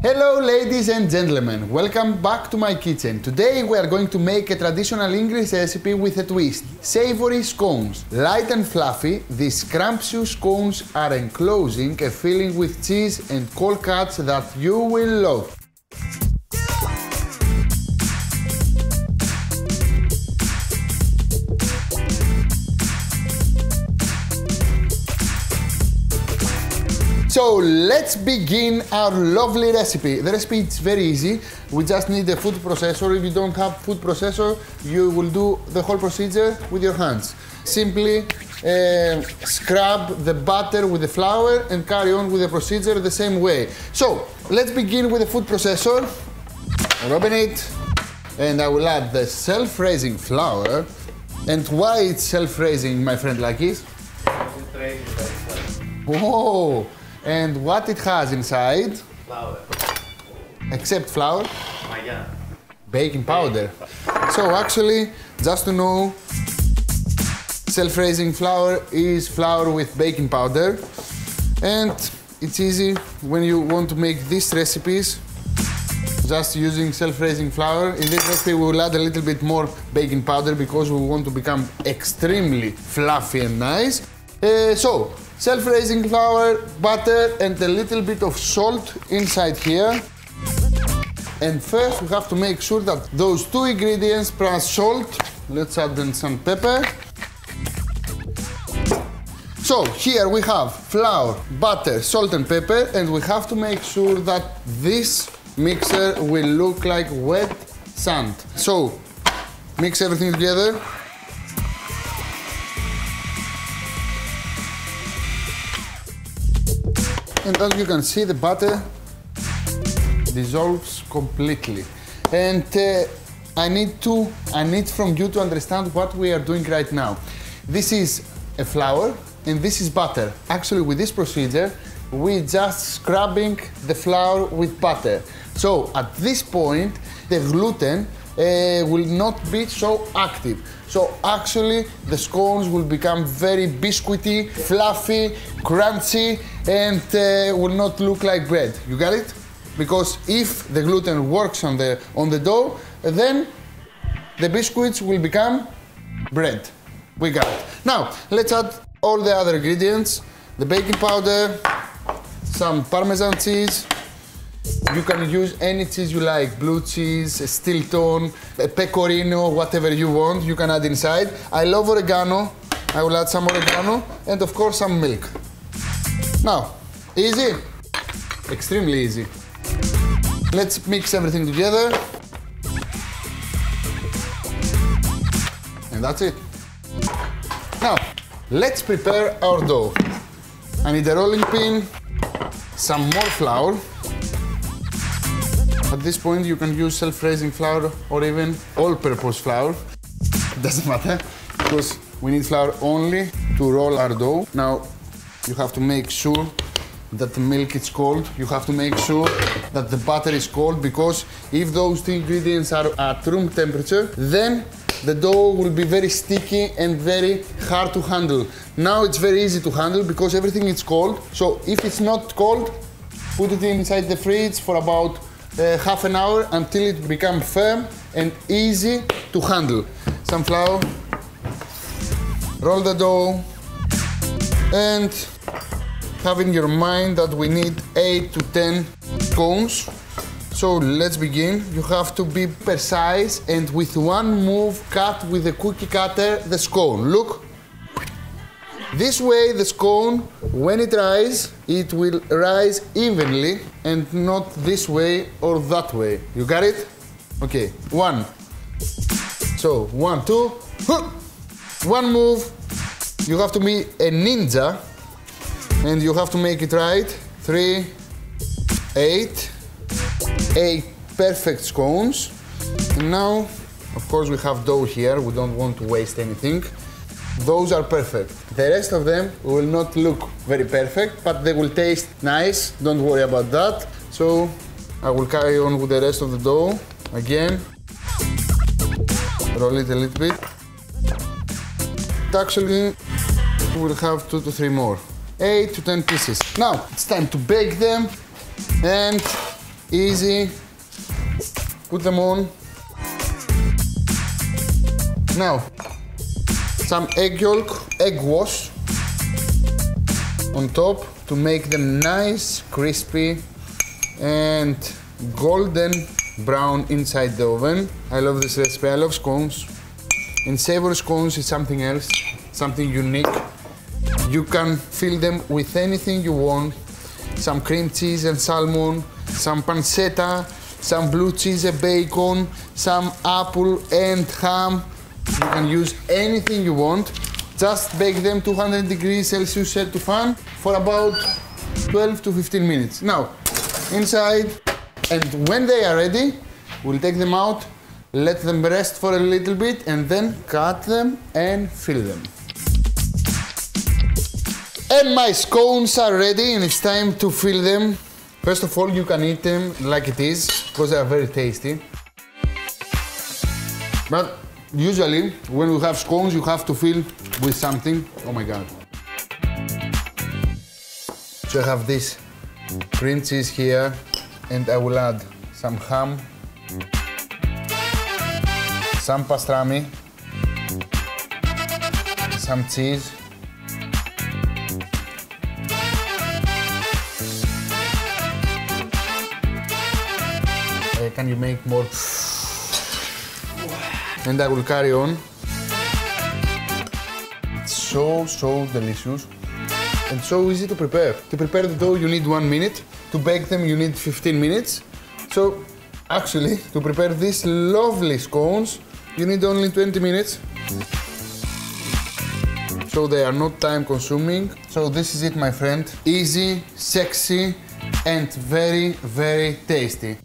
Hello ladies and gentlemen, welcome back to my kitchen. Today we are going to make a traditional English recipe with a twist. Savory scones. Light and fluffy, these scrumptious scones are enclosing a filling with cheese and cold cuts that you will love. So let's begin our lovely recipe. The recipe is very easy. We just need a food processor. If you don't have food processor, you will do the whole procedure with your hands. Simply scrub the butter with the flour and carry on with the procedure the same way. So let's begin with the food processor. I'll open it and I will add the self-raising flour. And why it's self-raising, my friend Lakis? Whoa! And what it has inside? Flour. Except flour? Maya. Baking powder. So actually, just to know, self-raising flour is flour with baking powder. And it's easy when you want to make these recipes, just using self-raising flour. In this recipe we will add a little bit more baking powder because we want to become extremely fluffy and nice. So, self-raising flour, butter and a little bit of salt inside here. And first we have to make sure that those two ingredients plus salt, let's add in some pepper. So here we have flour, butter, salt and pepper, and we have to make sure that this mixer will look like wet sand. So mix everything together. And as you can see, the butter dissolves completely. And I need from you to understand what we are doing right now. This is a flour and this is butter. Actually, with this procedure, we're just scrubbing the flour with butter. So at this point, the gluten will not be so active. So actually the scones will become very biscuity, fluffy, crunchy and will not look like bread. You got it? Because if the gluten works on the dough, then the biscuits will become bread. We got it. Now let's add all the other ingredients. The baking powder, some Parmesan cheese. You can use any cheese you like, blue cheese, Stilton, pecorino, whatever you want, you can add inside. I love oregano, I will add some oregano, and of course some milk. Now, easy? Extremely easy. Let's mix everything together. And that's it. Now, let's prepare our dough. I need a rolling pin, some more flour. At this point you can use self-raising flour or even all-purpose flour. It doesn't matter because we need flour only to roll our dough. Now you have to make sure that the milk is cold. You have to make sure that the butter is cold because if those two ingredients are at room temperature, then the dough will be very sticky and very hard to handle. Now it's very easy to handle because everything is cold. So if it's not cold, put it inside the fridge for about half an hour until it becomes firm and easy to handle. Some flour, roll the dough, and have in your mind that we need 8 to 10 scones. So let's begin. You have to be precise and with one move cut with a cookie cutter the scone. Look. This way the scone, when it rises, it will rise evenly and not this way or that way. You got it? Okay, one. So, 1, 2, one move. You have to be a ninja and you have to make it right. 3, 8 perfect scones. And now, of course, we have dough here. We don't want to waste anything. Those are perfect. The rest of them will not look very perfect, but they will taste nice. Don't worry about that. So I will carry on with the rest of the dough. Again, roll it a little bit. Actually, we'll have 2 to 3 more. 8 to 10 pieces. Now, it's time to bake them. And Easy. Put them on. Now, some egg yolk, egg wash on top to make them nice, crispy and golden brown inside the oven. I love this recipe, I love scones. And savory scones is something else, something unique. You can fill them with anything you want. Some cream cheese and salmon, some pancetta, some blue cheese and bacon, some apple and ham. You can use anything you want. Just bake them 200 degrees Celsius set to fan for about 12 to 15 minutes. Now, inside, and when they are ready, we'll take them out, let them rest for a little bit, and then cut them and fill them. And my scones are ready, and it's time to fill them. First of all, you can eat them like it is, because they are very tasty. But usually, when you have scones, you have to fill with something. Oh my God. So I have this cream cheese here, and I will add some ham, some pastrami, some cheese, can you make more? And I will carry on. It's so delicious and so easy to prepare. To prepare the dough you need 1 minute. To bake them you need 15 minutes. So actually to prepare these lovely scones you need only 20 minutes. So they are not time consuming. So this is it, my friend. Easy, sexy and very, very tasty.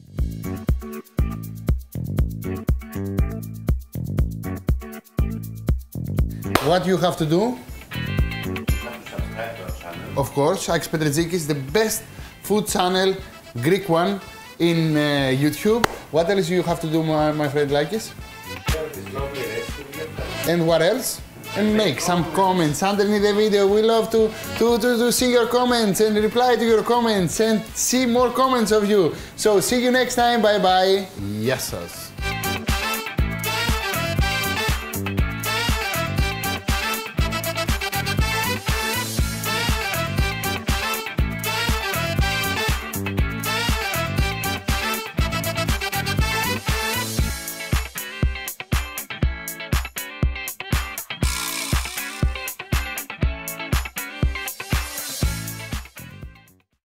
What you have to do? You have to subscribe to our channel. Of course, Akis Petrezikis is the best food channel, Greek one, in YouTube. What else you have to do, my friend Lakis? Share this lovely recipe with your friends. And what else? And make some comments underneath the video. We love to see your comments and reply to your comments and see more comments of you. So see you next time. Bye bye. Yes, us.